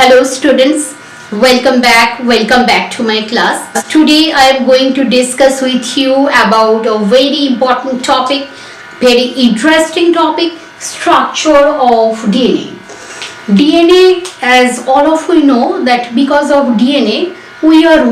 Hello students, welcome back to my class. Today I am going to discuss with you about a very important topic, very interesting topic, structure of DNA. DNA, as all of you know, that because of DNA we are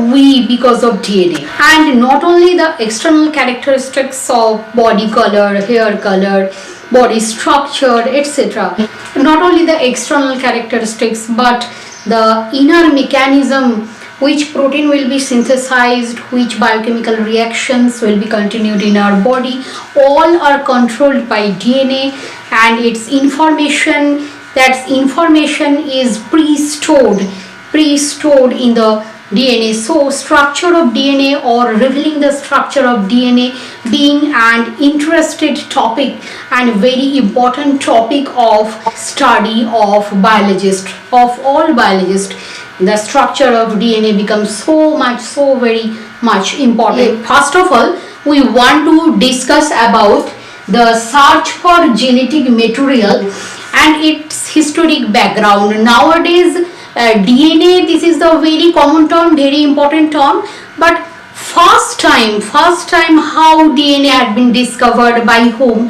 because of DNA, and not only the external characteristics of body color, hair color, body structure, etc. Not only the external characteristics but the inner mechanism, which protein will be synthesized, which biochemical reactions will be continued in our body, all are controlled by DNA, and its information, that information is pre-stored in the DNA. So structure of DNA or revealing the structure of DNA being an interested topic and very important topic of study of biologists, of all biologists. The structure of DNA becomes so very much important. First of all, we want to discuss about the search for genetic material and its historic background. Nowadays DNA, this is the very common term, very important term, but first time how DNA had been discovered, by whom,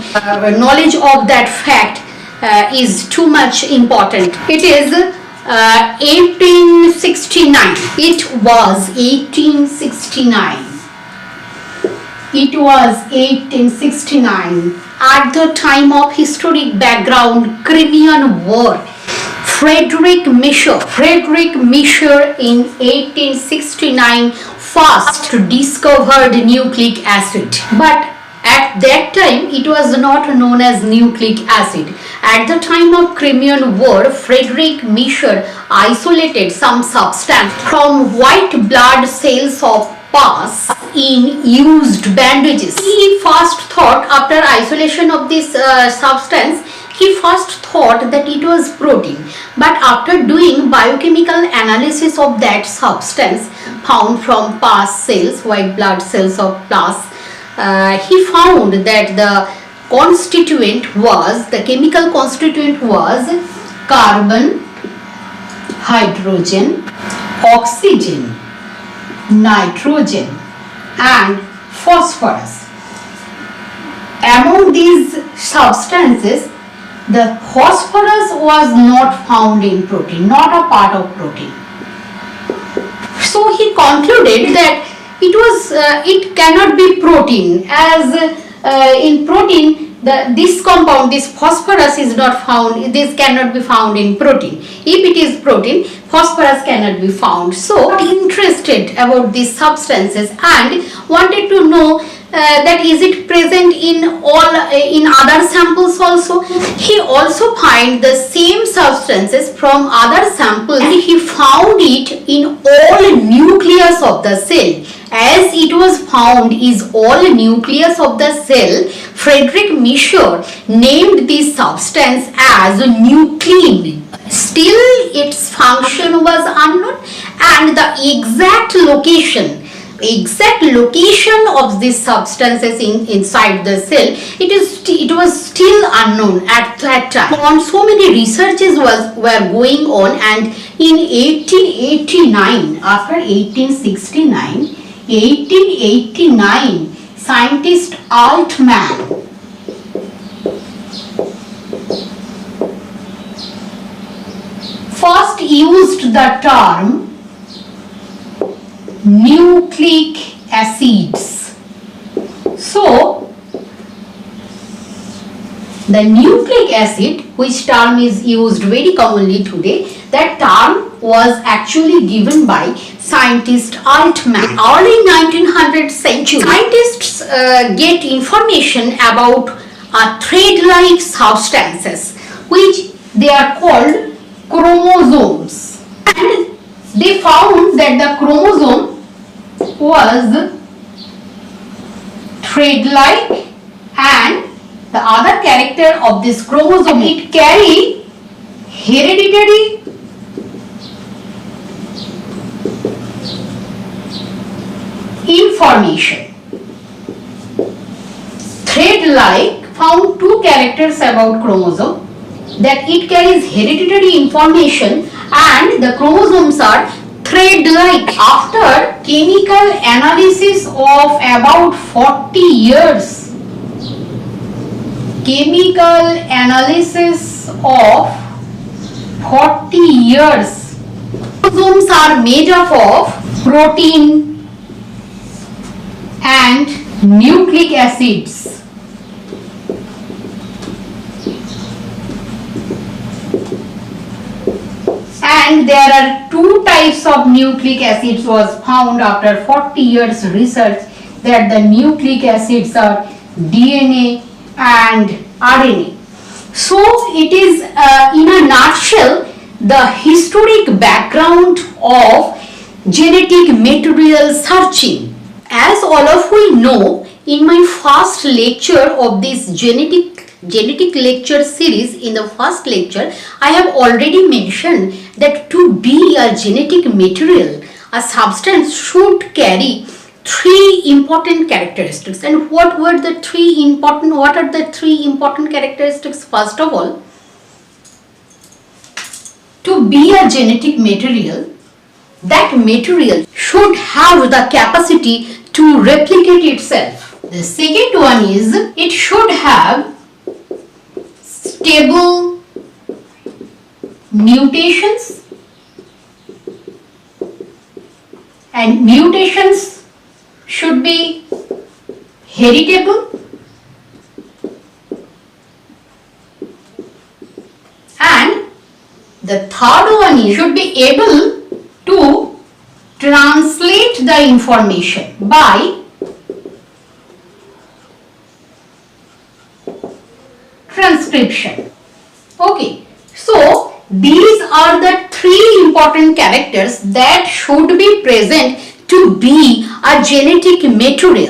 knowledge of that fact is too much important. It is 1869. It was 1869 at the time of historic background, Crimean War. Frederick Miescher in 1869 first discovered nucleic acid, but at that time it was not known as nucleic acid. At the time of Crimean War, Frederick Miescher isolated some substance from white blood cells of pus in used bandages. He first thought, after isolation of this substance, he first thought that it was protein, but after doing biochemical analysis of that substance found from pus cells, white blood cells of pus, he found that the chemical constituent was carbon, hydrogen, oxygen, nitrogen and phosphorus. Among these substances, the phosphorus was not found in protein, not a part of protein. So he concluded that it cannot be protein, as in protein this compound, this phosphorus is not found, this cannot be found in protein. If it is protein, phosphorus cannot be found. So interested about these substances and wanted to know that is it present in other samples also. He also find the same substances from other samples, and he found it in all nucleus of the cell. As it was found is all nucleus of the cell, Frederick Miescher named this substance as nuclein. Still its function was unknown, and the exact location of these substances inside the cell, it was still unknown at that time. So many researches were going on, and in 1889, after 1889, scientist Altman first used the term nucleic acids. So the nucleic acid, which term is used very commonly today, that term was actually given by scientist Altman. Early 1900th century, scientists get information about thread-like substances, which they are called chromosomes, and they found that the chromosome was thread-like, and the other character of this chromosome, it carry hereditary information. Thread-like found two characters about chromosome, that it carries hereditary information and and the chromosomes are thread-like. After chemical analysis of about 40 years, chemical analysis of 40 years, chromosomes are made up of protein and nucleic acids. And there are two types of nucleic acids was found after 40 years research, that the nucleic acids are DNA and RNA. So it is in a nutshell the historic background of genetic material searching. As all of we know, in my first lecture of this genetic lecture series, in the first lecture I have already mentioned that to be a genetic material, a substance should carry three important characteristics. And what are the three important characteristics? First of all, to be a genetic material, that material should have the capacity to replicate itself. The second one is it should have stable mutations, and mutations should be heritable, and the third one is should be able to translate the information by transcription. Okay, so these are the three important characters that should be present to be a genetic material.